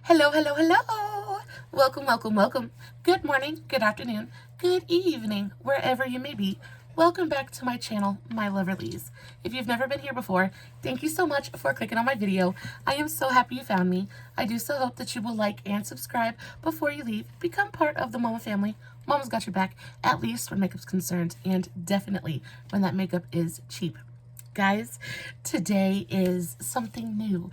Hello, hello, hello. Welcome, welcome, welcome. Good morning, good afternoon, good evening, wherever you may be. Welcome back to my channel, My Loverlies. If you've never been here before, thank you so much for clicking on my video. I am so happy you found me. I do so hope that you will like and subscribe before you leave. Become part of the Mama family. Mama's got your back, at least when makeup's concerned, and definitely when that makeup is cheap. Guys, today is something new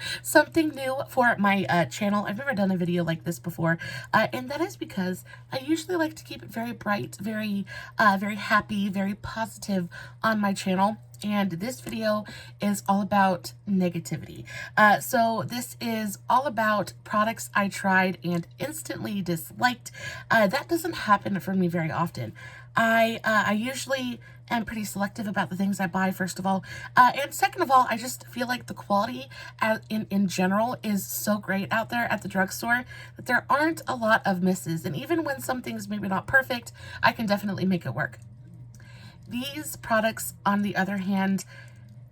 for my channel. I've never done a video like this before, and that is because I usually like to keep it very bright, very happy, very positive on my channel. And this video is all about negativity. So this is all about products I tried and instantly disliked. That doesn't happen for me very often. I usually am pretty selective about the things I buy, first of all. And second of all, I just feel like the quality in general is so great out there at the drugstore that there aren't a lot of misses. And even when something's maybe not perfect, I can definitely make it work. These products, on the other hand,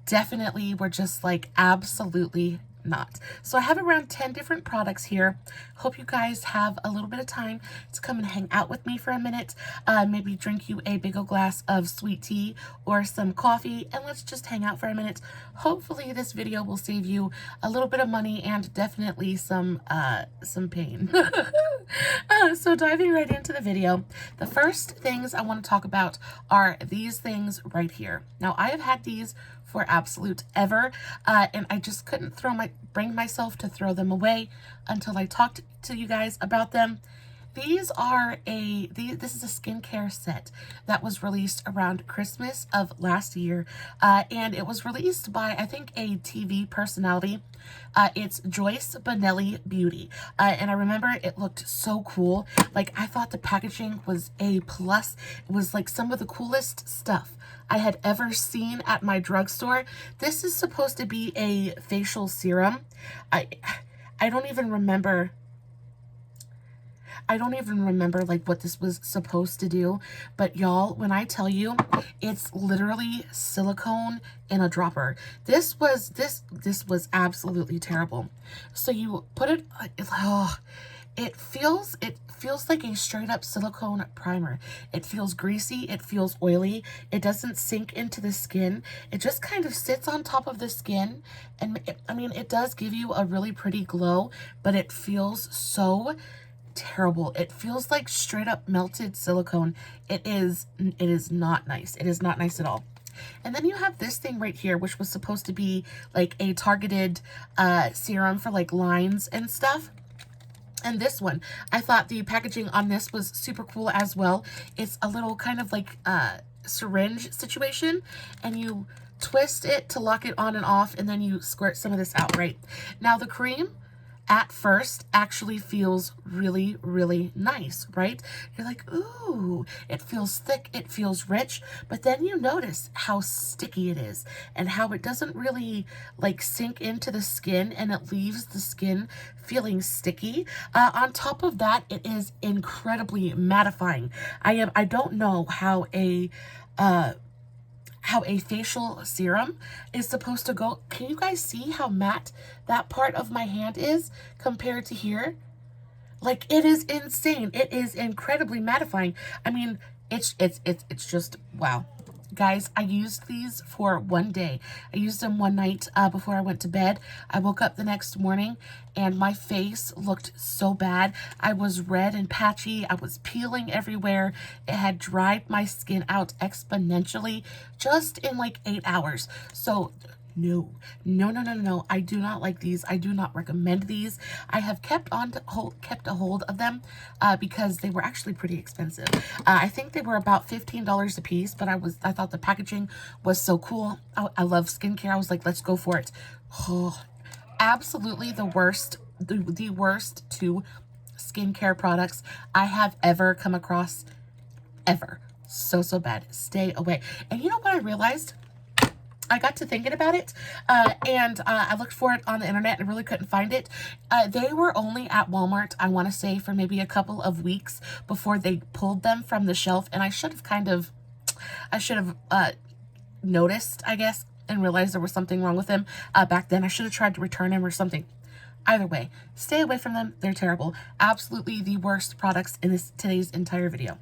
definitely were just like absolutely not. So I have around 10 different products here. Hope you guys have a little bit of time to come and hang out with me for a minute. Maybe drink you a big old glass of sweet tea or some coffee, and let's just hang out for a minute. Hopefully this video will save you a little bit of money and definitely some pain. So diving right into the video, the first things I want to talk about are these things right here. Now I have had these for absolute ever, and I just couldn't bring myself to throw them away until I talked to you guys about them. This is a skincare set that was released around Christmas of last year, and it was released by, I think, a TV personality. It's Joyce Bonelli Beauty, and I remember it looked so cool. Like, I thought the packaging was A+. It was like some of the coolest stuff I had ever seen at my drugstore. This is supposed to be a facial serum. I don't even remember like what this was supposed to do, but y'all, when I tell you, it's literally silicone in a dropper. This was absolutely terrible. So you put it, it feels like a straight up silicone primer. It feels greasy, it feels oily, it doesn't sink into the skin. It just kind of sits on top of the skin, and it does give you a really pretty glow, but it feels so terrible. It feels like straight up melted silicone. It is not nice. It is not nice at all. And then you have this thing right here, which was supposed to be like a targeted serum for like lines and stuff. And this one, I thought the packaging on this was super cool as well. It's a little kind of like syringe situation, and you twist it to lock it on and off, and then you squirt some of this out, right? Now the cream at first actually feels really, really nice, right? You're like, ooh, it feels thick, it feels rich, but then you notice how sticky it is and how it doesn't really like sink into the skin, and it leaves the skin feeling sticky. On top of that, it is incredibly mattifying. I don't know how a facial serum is supposed to go. Can you guys see how matte that part of my hand is compared to here? Like, it is insane. It is incredibly mattifying. I mean, it's just wow. Guys, I used these for one day. I used them one night before I went to bed. I woke up the next morning and my face looked so bad. I was red and patchy. I was peeling everywhere. It had dried my skin out exponentially just in like 8 hours. So no. I do not like these. I do not recommend these. I have kept a hold of them because they were actually pretty expensive. I think they were about $15 a piece, but I thought the packaging was so cool. I love skincare. I was like, let's go for it. Oh, absolutely the worst two skincare products I have ever come across, ever. So bad. Stay away. And you know what I realized? I got to thinking about it, and I looked for it on the internet and really couldn't find it. They were only at Walmart, I want to say, for maybe a couple of weeks before they pulled them from the shelf, and I should have noticed, I guess, and realized there was something wrong with them back then. I should have tried to return them or something. Either way, stay away from them. They're terrible. Absolutely the worst products in today's entire video.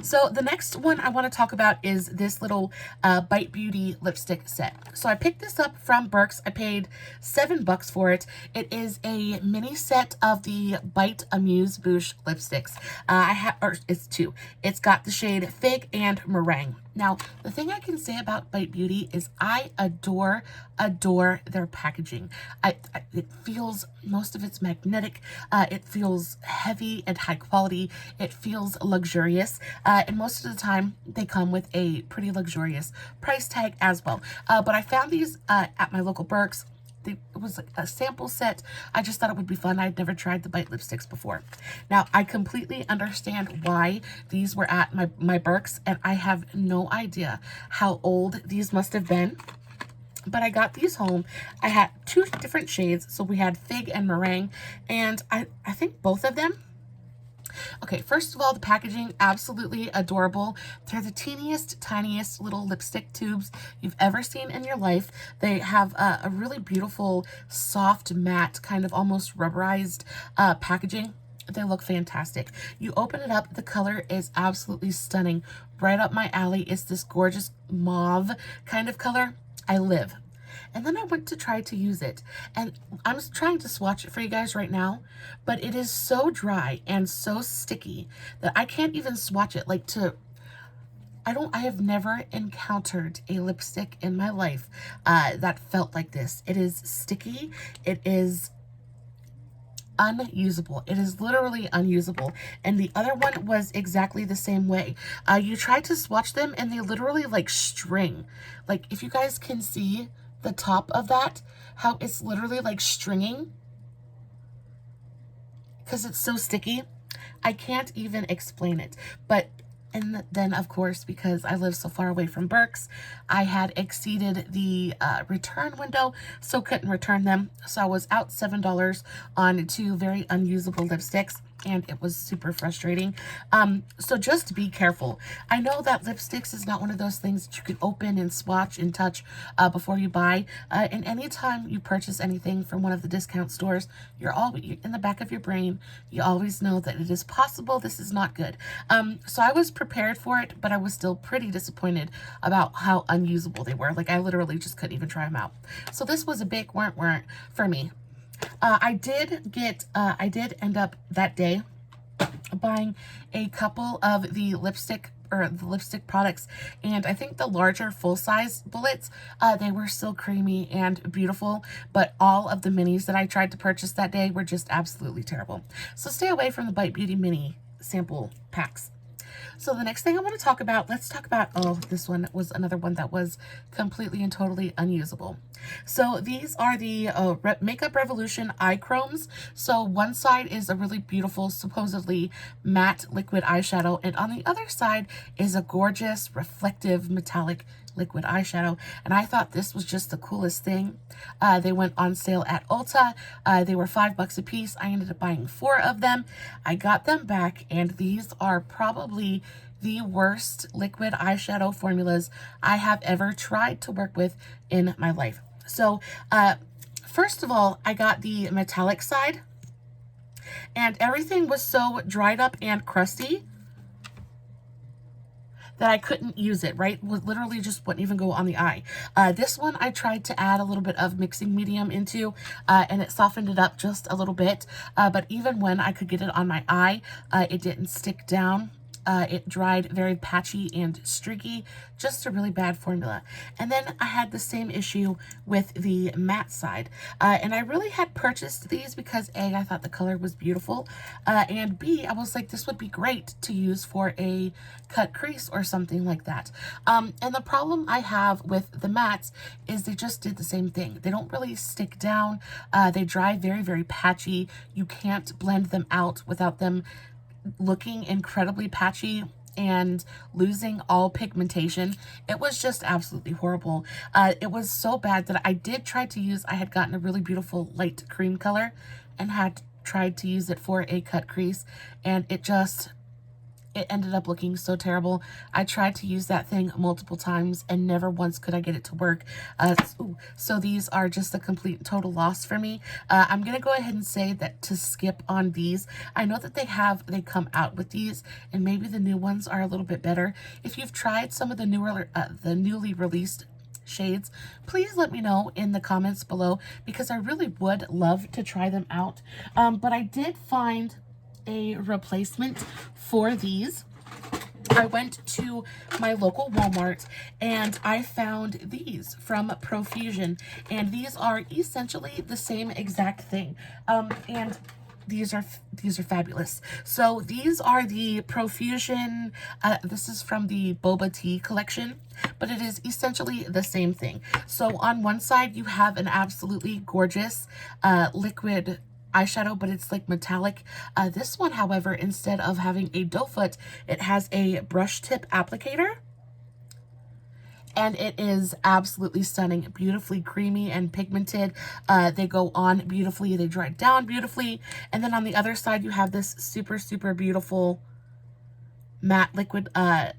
So the next one I want to talk about is this little Bite Beauty lipstick set. So I picked this up from Burke's. I paid $7 for it. It is a mini set of the Bite Amuse Bouche lipsticks. It's two. It's got the shade Fig and Meringue. Now, the thing I can say about Bite Beauty is I adore their packaging. It feels, most of it's magnetic. It feels heavy and high quality. It feels luxurious. And most of the time, they come with a pretty luxurious price tag as well. But I found these at my local Burke's. It was like a sample set. I just thought it would be fun. I'd never tried the Bite lipsticks before. Now, I completely understand why these were at my Burke's, and I have no idea how old these must have been. But I got these home. I had two different shades. So we had Fig and Meringue, and I think both of them. Okay, first of all, the packaging, absolutely adorable. They're the teeniest, tiniest little lipstick tubes you've ever seen in your life. They have a really beautiful, soft, matte, kind of almost rubberized packaging. They look fantastic. You open it up, the color is absolutely stunning. Right up my alley. It's this gorgeous mauve kind of color. I live. And then I went to try to use it, and I'm trying to swatch it for you guys right now, but it is so dry and so sticky that I can't even swatch it. I have never encountered a lipstick in my life that felt like this. It is sticky. It is unusable. It is literally unusable. And the other one was exactly the same way. You try to swatch them and they literally like string. Like if you guys can see the top of that, how it's literally like stringing because it's so sticky. I can't even explain it. But and then, of course, because I live so far away from Burke's, I had exceeded the return window, so couldn't return them. So I was out $7 on two very unusable lipsticks, and it was super frustrating. So just be careful. I know that lipsticks is not one of those things that you can open and swatch and touch before you buy. And anytime you purchase anything from one of the discount stores, you're always in the back of your brain. You always know that it is possible this is not good. So I was prepared for it, but I was still pretty disappointed about how unusable they were. Like I literally just couldn't even try them out. So this was a big weren't for me. I did end up that day buying a couple of the lipstick products, and I think the larger full-size bullets, they were still creamy and beautiful, but all of the minis that I tried to purchase that day were just absolutely terrible. So stay away from the Bite Beauty mini sample packs. So the next thing I want to talk about, let's talk about, oh, this one was another one that was completely and totally unusable. So these are the Makeup Revolution Eye Chromes. So one side is a really beautiful, supposedly matte liquid eyeshadow, and on the other side is a gorgeous, reflective, metallic liquid eyeshadow, and I thought this was just the coolest thing. They went on sale at Ulta. They were $5 a piece. I ended up buying 4 of them. I got them back, and these are probably the worst liquid eyeshadow formulas I have ever tried to work with in my life. So first of all, I got the metallic side, and everything was so dried up and crusty that I couldn't use it, right? Literally just wouldn't even go on the eye. This one I tried to add a little bit of mixing medium into, and it softened it up just a little bit. But even when I could get it on my eye, it didn't stick down. It dried very patchy and streaky, just a really bad formula. And then I had the same issue with the matte side. And I really had purchased these because A, I thought the color was beautiful, and B, I was like, this would be great to use for a cut crease or something like that. And the problem I have with the mattes is they just did the same thing. They don't really stick down. They dry very, very patchy. You can't blend them out without them looking incredibly patchy and losing all pigmentation. It was just absolutely horrible. It was so bad that I did try to use, I had gotten a really beautiful light cream color and had tried to use it for a cut crease, and it it ended up looking so terrible. I tried to use that thing multiple times and never once could I get it to work. So these are just a complete total loss for me. I'm gonna go ahead and say that to skip on these. I know that they come out with these, and maybe the new ones are a little bit better. If you've tried some of the newly released shades, please let me know in the comments below, because I really would love to try them out. But I did find a replacement for these. I went to my local Walmart and I found these from Profusion, and these are essentially the same exact thing. And these are fabulous. So these are the Profusion, this is from the Boba Tea collection, but it is essentially the same thing. So on one side you have an absolutely gorgeous liquid eyeshadow, but it's like metallic. This one, however, instead of having a doe foot, it has a brush tip applicator. And it is absolutely stunning, beautifully creamy and pigmented. They go on beautifully, they dry down beautifully. And then on the other side, you have this super, super beautiful matte liquid eyeshadow.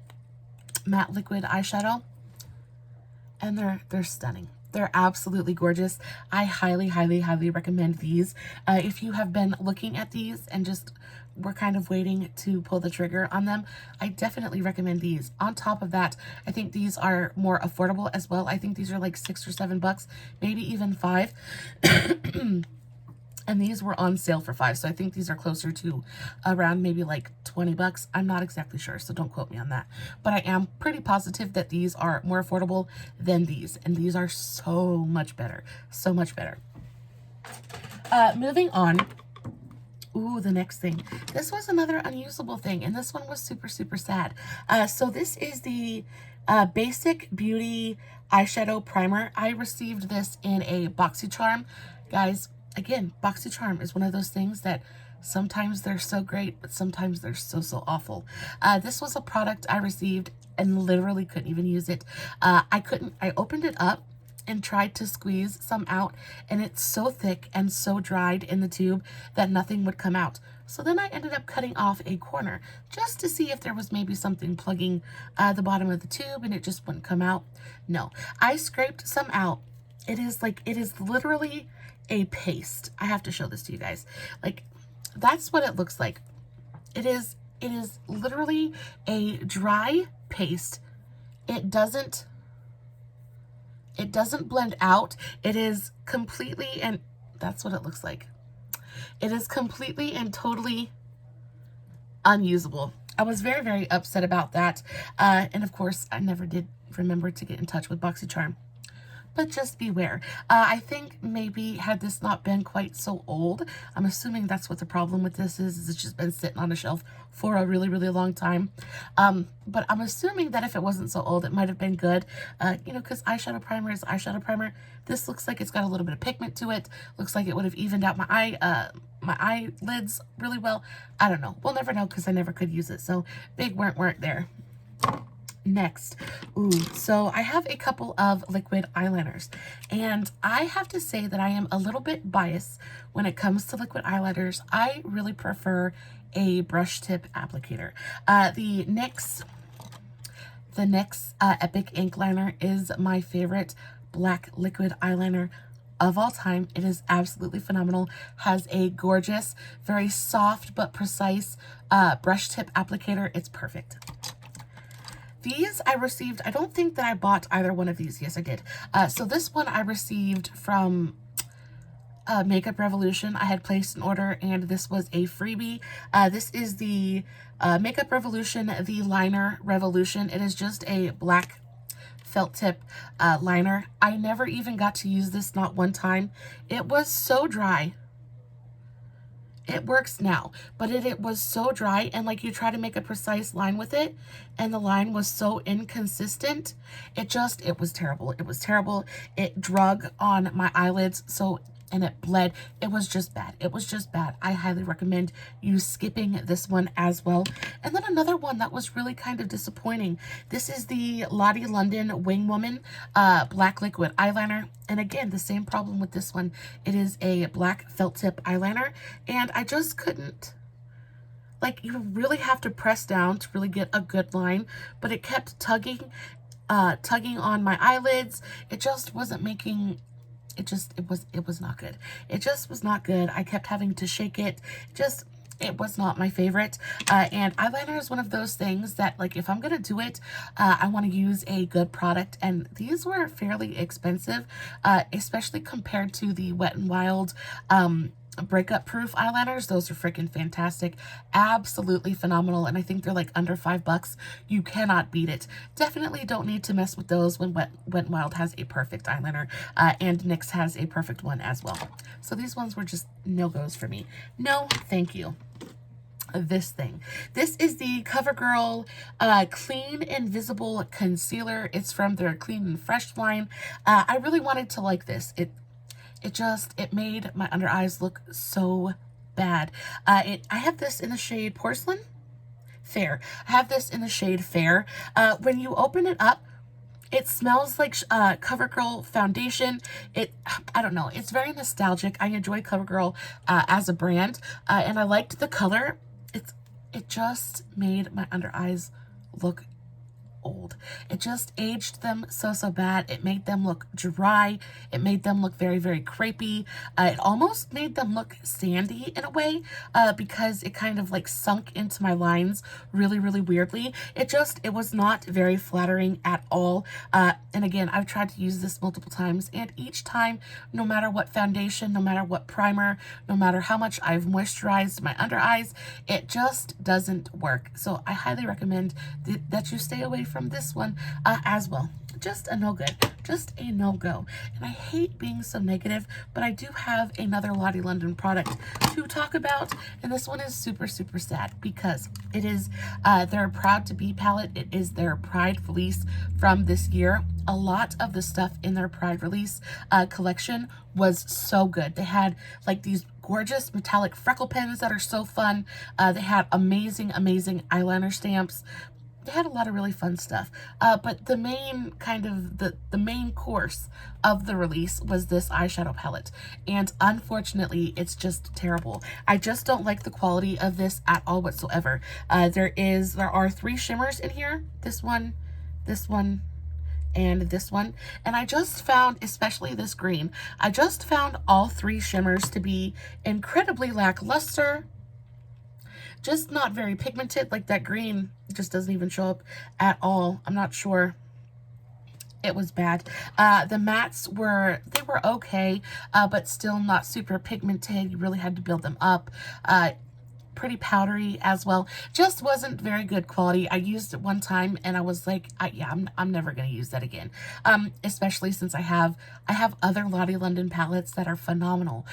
And they're stunning. They're absolutely gorgeous. I highly, highly, highly recommend these. If you have been looking at these and just were kind of waiting to pull the trigger on them, I definitely recommend these. On top of that, I think these are more affordable as well. I think these are like $6 or $7, maybe even $5. And these were on sale for $5, so I think these are closer to around maybe like $20. I'm not exactly sure, so don't quote me on that. But I am pretty positive that these are more affordable than these, and these are so much better, so much better. Moving on. Ooh, the next thing. This was another unusable thing, and this one was super, super sad. So this is the Basic Beauty Eyeshadow Primer. I received this in a BoxyCharm. Guys, again, BoxyCharm is one of those things that sometimes they're so great, but sometimes they're so, so awful. This was a product I received and literally couldn't even use it. I opened it up and tried to squeeze some out, and it's so thick and so dried in the tube that nothing would come out. So then I ended up cutting off a corner just to see if there was maybe something plugging the bottom of the tube and it just wouldn't come out. No, I scraped some out. It is literally a paste. I have to show this to you guys. Like, that's what it looks like. It is literally a dry paste. It doesn't blend out. It is completely, and that's what it looks like. It is completely and totally unusable. I was very, very upset about that. And of course, I never did remember to get in touch with BoxyCharm. But just beware. I think maybe had this not been quite so old, I'm assuming that's what the problem with this is it's just been sitting on a shelf for a really, really long time. But I'm assuming that if it wasn't so old, it might have been good. You know, because eyeshadow primer is eyeshadow primer. This looks like it's got a little bit of pigment to it. Looks like it would have evened out my eyelids really well. I don't know. We'll never know because I never could use it. So big weren't there. Next, so I have a couple of liquid eyeliners, and I have to say that I am a little bit biased when it comes to liquid eyeliners. I really prefer a brush tip applicator. The NYX Epic Ink Liner is my favorite black liquid eyeliner of all time. It is absolutely phenomenal. Has a gorgeous, very soft but precise brush tip applicator. It's perfect. These I received, I don't think that I bought either one of these. Yes, I did. So this one I received from Makeup Revolution. I had placed an order and this was a freebie. This is the Makeup Revolution, the Liner Revolution. It is just a black felt tip liner. I never even got to use this, not one time. It was so dry. It works now, but it was so dry, and like you try to make a precise line with it and the line was so inconsistent. It was terrible. It was terrible. It drug on my eyelids, and it bled. It was just bad. It was just bad. I highly recommend you skipping this one as well. And then another one that was really kind of disappointing. This is the Lottie London Wing Woman black liquid eyeliner. And again, the same problem with this one. It is a black felt tip eyeliner, and I just couldn't like you really have to press down to really get a good line, but it kept tugging on my eyelids. It just wasn't making, it was not good. It just was not good. I kept having to shake it. It was not my favorite. And eyeliner is one of those things that, like, if I'm gonna do it, I want to use a good product, and these were fairly expensive, especially compared to the Wet n Wild breakup proof eyeliners. Those are freaking fantastic, absolutely phenomenal, and I think they're like under $5. You cannot beat it. Definitely don't need to mess with those when Wet n Wild has a perfect eyeliner, and NYX has a perfect one as well. So these ones were just no-goes for me. No thank you. This thing, this is the CoverGirl Clean Invisible Concealer. It's from their Clean and Fresh line. I really wanted to like this. It made my under eyes look so bad. I have this in the shade Porcelain Fair. I have this in the shade Fair. When you open it up, it smells like CoverGirl foundation. I don't know, it's very nostalgic. I enjoy CoverGirl as a brand, and I liked the color. It just made my under eyes look old. It just aged them so bad. It made them look dry. It made them look very crepey. It almost made them look sandy in a way, because it kind of like sunk into my lines really weirdly. It was not very flattering at all. And again, I've tried to use this multiple times, and each time, no matter what foundation, no matter what primer, no matter how much I've moisturized my under eyes, it just doesn't work. So I highly recommend that you stay away from this one as well. Just a no good, just a no-go. And I hate being so negative, but I do have another Lottie London product to talk about, and this one is super sad because it is their Proud to Be palette. It is their Pride release from this year. A lot of the stuff in their Pride release collection was so good. They had like these gorgeous metallic freckle pens that are so fun. They had amazing eyeliner stamps. They had a lot of really fun stuff, but the main kind of the main course of the release was this eyeshadow palette, and unfortunately it's just terrible. I just don't like the quality of this at all whatsoever. There are 3 shimmers in here, this one, and this one, and I just found, especially this green, I just found all 3 shimmers to be incredibly lackluster. Just not very pigmented. Like that green just doesn't even show up at all. I'm not sure. It was bad. The mattes were okay, but still not super pigmented. You really had to build them up. Pretty powdery as well. Just wasn't very good quality. I used it one time and I was like, yeah, I'm never gonna use that again. Especially since I have other Lottie London palettes that are phenomenal.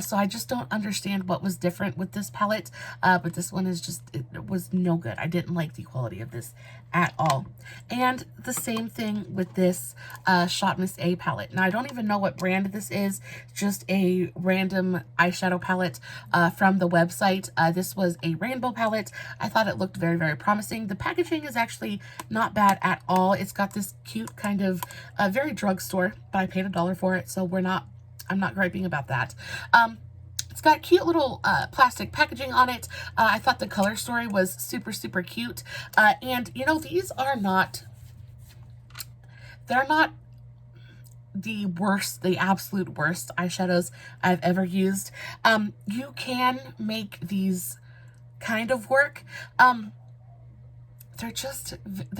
So I just don't understand what was different with this palette. But this one is just, it was no good. I didn't like the quality of this at all. And the same thing with this Shot Miss A palette. Now I don't even know what brand this is. Just a random eyeshadow palette from the website. This was a rainbow palette. I thought it looked very promising. The packaging is actually not bad at all. It's got this cute kind of very drugstore, but I paid $1 for it, so I'm not griping about that. It's got cute little plastic packaging on it. I thought the color story was super cute. And you know, these are they're not the absolute worst eyeshadows I've ever used. You can make these kind of work. They're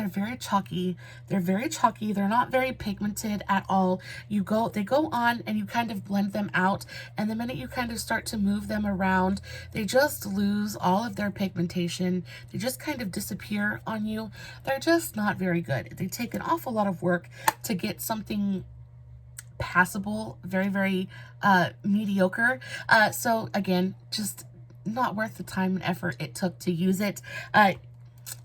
very chalky. They're not very pigmented at all. They go on and you kind of blend them out, and the minute you kind of start to move them around, they just lose all of their pigmentation. They just kind of disappear on you. They're just not very good. They take an awful lot of work to get something passable, very mediocre. So again, just not worth the time and effort it took to use it.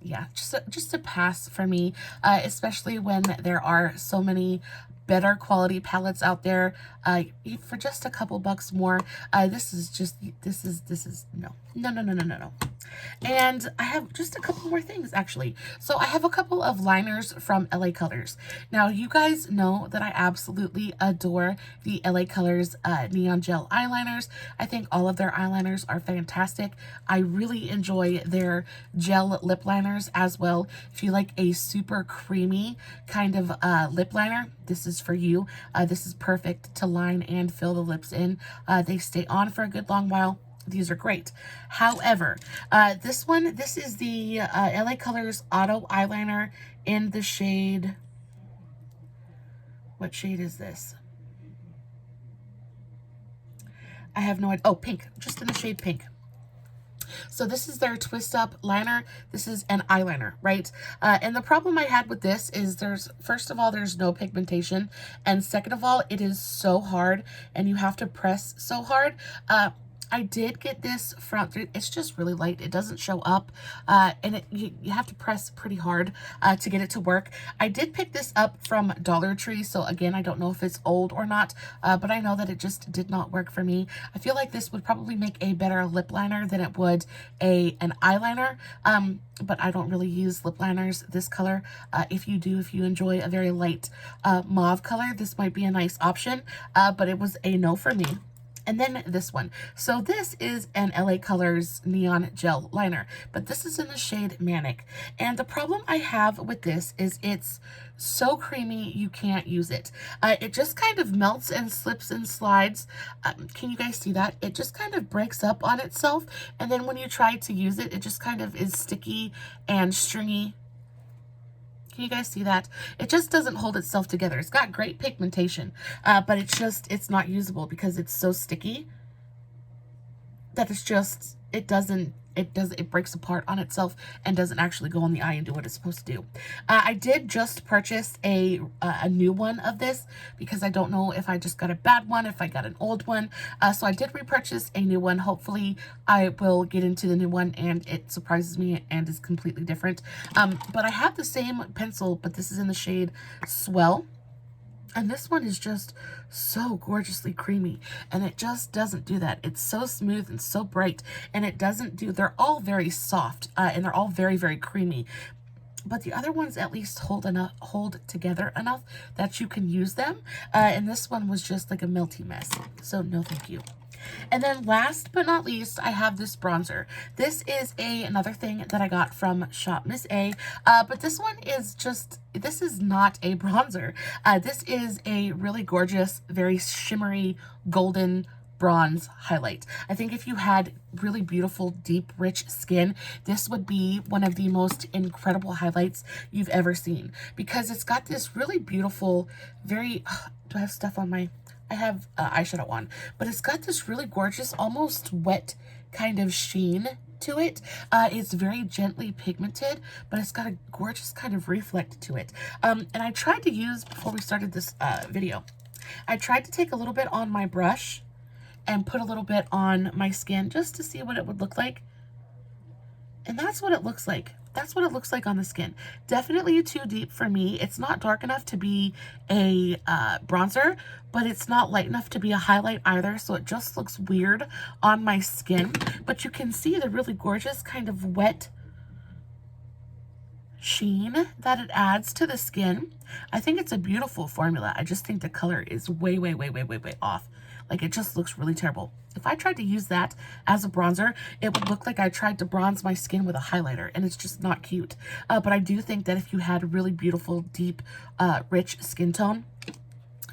Yeah, just a pass for me, especially when there are so many better quality palettes out there for just a couple bucks more. This is no. And I have just a couple more things actually. So I have a couple of liners from LA Colors. Now you guys know that I absolutely adore the LA Colors Neon Gel eyeliners. I think all of their eyeliners are fantastic. I really enjoy their gel lip liners as well. If you like a super creamy kind of lip liner, this is for you. This is perfect to line and fill the lips in. They stay on for a good long while. These are great. However, this is the LA Colors Auto Eyeliner in the shade, what shade is this? I have no idea. Oh, pink, just in the shade pink. So this is their twist up liner. This is an eyeliner, right? And the problem I had with this is first of all, there's no pigmentation. And second of all, it is so hard and you have to press so hard. I did get this from, it's just really light. It doesn't show up, and you have to press pretty hard to get it to work. I did pick this up from Dollar Tree, so again, I don't know if it's old or not, but I know that it just did not work for me. I feel like this would probably make a better lip liner than it would an eyeliner, but I don't really use lip liners this color. If you do, if you enjoy a very light mauve color, this might be a nice option, but it was a no for me. And then this one. So this is an LA Colors Neon Gel Liner, but this is in the shade Manic. And the problem I have with this is it's so creamy you can't use it. It just kind of melts and slips and slides. Can you guys see that? It just kind of breaks up on itself. And then when you try to use it, it just kind of is sticky and stringy. Can you guys see that? It just doesn't hold itself together. It's got great pigmentation, but it's not usable because it's so sticky that it breaks apart on itself and doesn't actually go on the eye and do what it's supposed to do. I did just purchase a new one of this because I don't know if I just got a bad one, if I got an old one. So I did repurchase a new one. Hopefully I will get into the new one and it surprises me and is completely different. But I have the same pencil, but this is in the shade Swell. And this one is just so gorgeously creamy, and it just doesn't do that. It's so smooth and so bright, and it doesn't do, they're all very soft, and they're all very, very creamy. But the other ones at least hold together enough that you can use them. And this one was just like a melty mess. So no thank you. And then last but not least, I have this bronzer. This is another thing that I got from Shop Miss A, but this one is this is not a bronzer. This is a really gorgeous, very shimmery, golden bronze highlight. I think if you had really beautiful, deep, rich skin, this would be one of the most incredible highlights you've ever seen because it's got this really beautiful, very, do I have stuff on my... I have eyeshadow on, but it's got this really gorgeous, almost wet kind of sheen to it. It's very gently pigmented, but it's got a gorgeous kind of reflect to it. And I tried to use, before we started this video, I tried to take a little bit on my brush and put a little bit on my skin just to see what it would look like. And that's what it looks like. That's what it looks like on the skin. Definitely too deep for me. It's not dark enough to be a bronzer, but it's not light enough to be a highlight either. So it just looks weird on my skin. But you can see the really gorgeous kind of wet sheen that it adds to the skin. I think it's a beautiful formula. I just think the color is way, way, way, way, way, way off. Like, it just looks really terrible. If I tried to use that as a bronzer, it would look like I tried to bronze my skin with a highlighter, and it's just not cute. But I do think that if you had a really beautiful, deep, rich skin tone,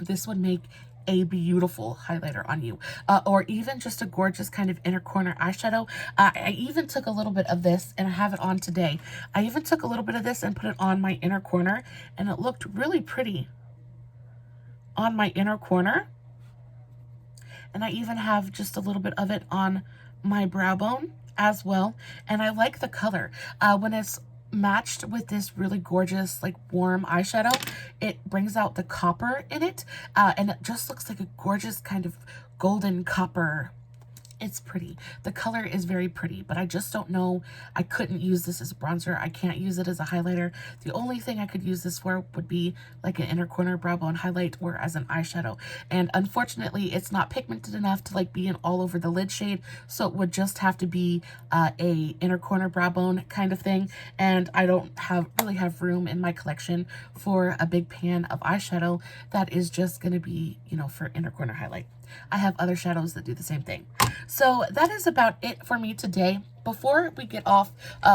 this would make a beautiful highlighter on you, or even just a gorgeous kind of inner corner eyeshadow. I even took a little bit of this, and I have it on today. I even took a little bit of this and put it on my inner corner, and it looked really pretty on my inner corner. And I even have just a little bit of it on my brow bone as well. And I like the color. When it's matched with this really gorgeous, like, warm eyeshadow, it brings out the copper in it. And it just looks like a gorgeous kind of golden copper it's pretty. The color is very pretty, but I just don't know. I couldn't use this as a bronzer. I can't use it as a highlighter. The only thing I could use this for would be like an inner corner brow bone highlight or as an eyeshadow. And unfortunately, it's not pigmented enough to like be an all over the lid shade. So it would just have to be a inner corner brow bone kind of thing. And I don't really have room in my collection for a big pan of eyeshadow that is just going to be, you know, for inner corner highlight. I have other shadows that do the same thing. So that is about it for me today. Before we get off,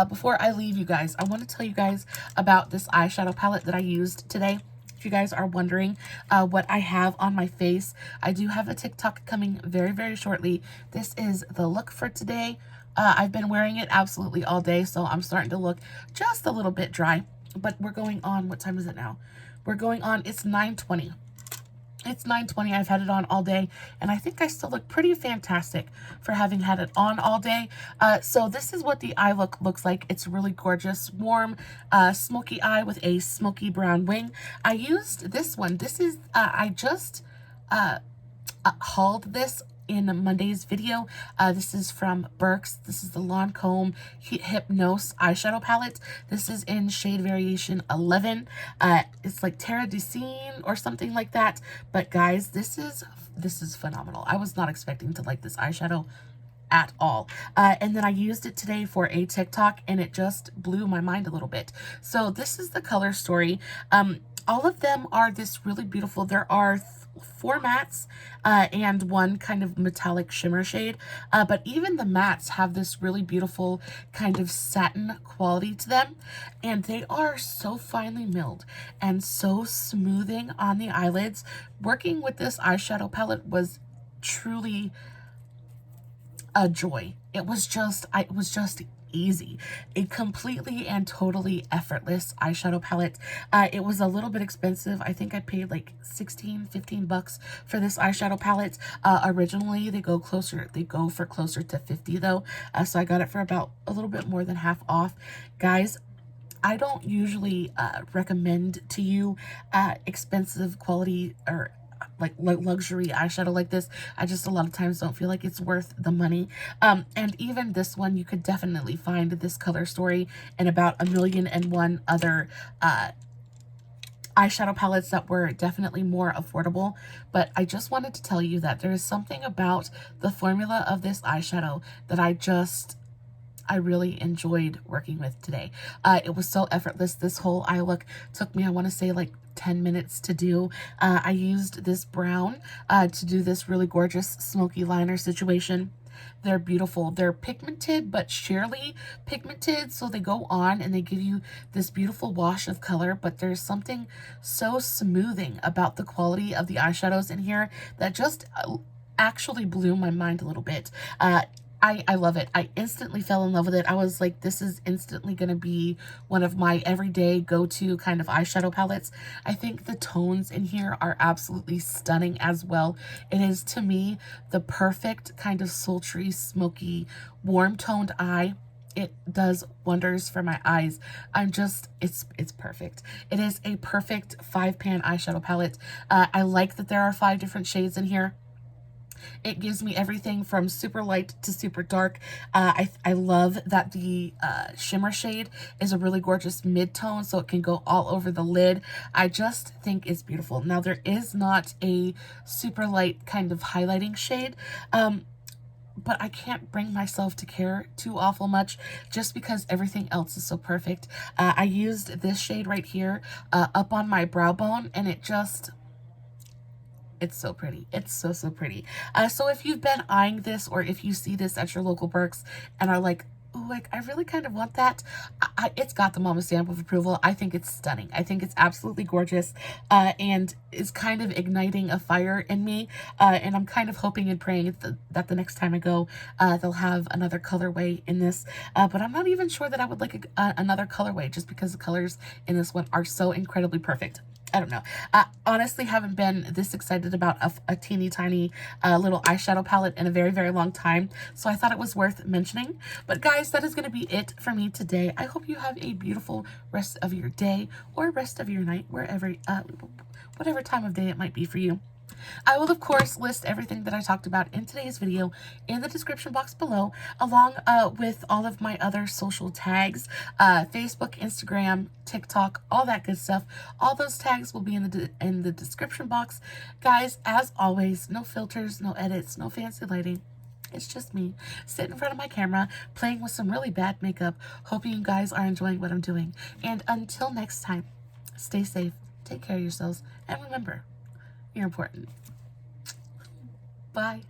before I leave you guys, I want to tell you guys about this eyeshadow palette that I used today. If you guys are wondering what I have on my face, I do have a TikTok coming very, very shortly. This is the look for today. I've been wearing it absolutely all day, so I'm starting to look just a little bit dry. But we're going on, what time is it now? We're going on, it's 9:20. It's 9:20. I've had it on all day, and I think I still look pretty fantastic for having had it on all day. So this is what the eye look looks like. It's really gorgeous, warm, smoky eye with a smoky brown wing. I used this one. This is, I just hauled this in Monday's video. This is from Burke's. This is the Lancome Hypnose eyeshadow palette. This is in shade variation 11. It's like Terra de Scene or something like that. But guys, this is phenomenal. I was not expecting to like this eyeshadow at all. And then I used it today for a TikTok, and it just blew my mind a little bit. So this is the color story. All of them are this really beautiful. There are 4 mattes and 1 kind of metallic shimmer shade, but even the mattes have this really beautiful kind of satin quality to them, and they are so finely milled and so smoothing on the eyelids. Working with this eyeshadow palette was truly a joy. It was just easy. A completely and totally effortless eyeshadow palette. It was a little bit expensive. I think I paid like 15 bucks for this eyeshadow palette. Originally they go for closer to 50 though. So I got it for about a little bit more than half off. Guys, I don't usually recommend to you expensive quality or like luxury eyeshadow like this. I just a lot of times don't feel like it's worth the money. And even this one, you could definitely find this color story in about 1,000,001 other eyeshadow palettes that were definitely more affordable. But I just wanted to tell you that there is something about the formula of this eyeshadow that I really enjoyed working with today. It was so effortless. This whole eye look took me, I want to say, like 10 minutes to do. I used this brown to do this really gorgeous smoky liner situation. They're beautiful. They're pigmented, but sheerly pigmented. So they go on and they give you this beautiful wash of color, but there's something so smoothing about the quality of the eyeshadows in here that just actually blew my mind a little bit. I love it. I instantly fell in love with it. I was like, this is instantly going to be one of my everyday go-to kind of eyeshadow palettes. I think the tones in here are absolutely stunning as well. It is, to me, the perfect kind of sultry, smoky, warm-toned eye. It does wonders for my eyes. It's perfect. It is a perfect 5-pan eyeshadow palette. I like that there are 5 different shades in here. It gives me everything from super light to super dark. I love that the shimmer shade is a really gorgeous mid-tone, so it can go all over the lid. I just think it's beautiful. Now, there is not a super light kind of highlighting shade, but I can't bring myself to care too awful much just because everything else is so perfect. I used this shade right here up on my brow bone, and it's so pretty. It's so pretty. So if you've been eyeing this, or if you see this at your local Burke's and are like, oh, like, I really kind of want that, it's got the mama stamp of approval. I think it's stunning. I think it's absolutely gorgeous, and is kind of igniting a fire in me. And I'm kind of hoping and praying that the next time I go, they'll have another colorway in this. But I'm not even sure that I would like another colorway, just because the colors in this one are so incredibly perfect. I don't know. I honestly haven't been this excited about a teeny tiny little eyeshadow palette in a very, very long time. So I thought it was worth mentioning. But guys, that is going to be it for me today. I hope you have a beautiful rest of your day or rest of your night, wherever, whatever time of day it might be for you. I will, of course, list everything that I talked about in today's video in the description box below, along with all of my other social tags, Facebook, Instagram, TikTok, all that good stuff. All those tags will be in the description box. Guys, as always, no filters, no edits, no fancy lighting. It's just me sitting in front of my camera, playing with some really bad makeup, hoping you guys are enjoying what I'm doing. And until next time, stay safe, take care of yourselves, and remember, you're important. Bye.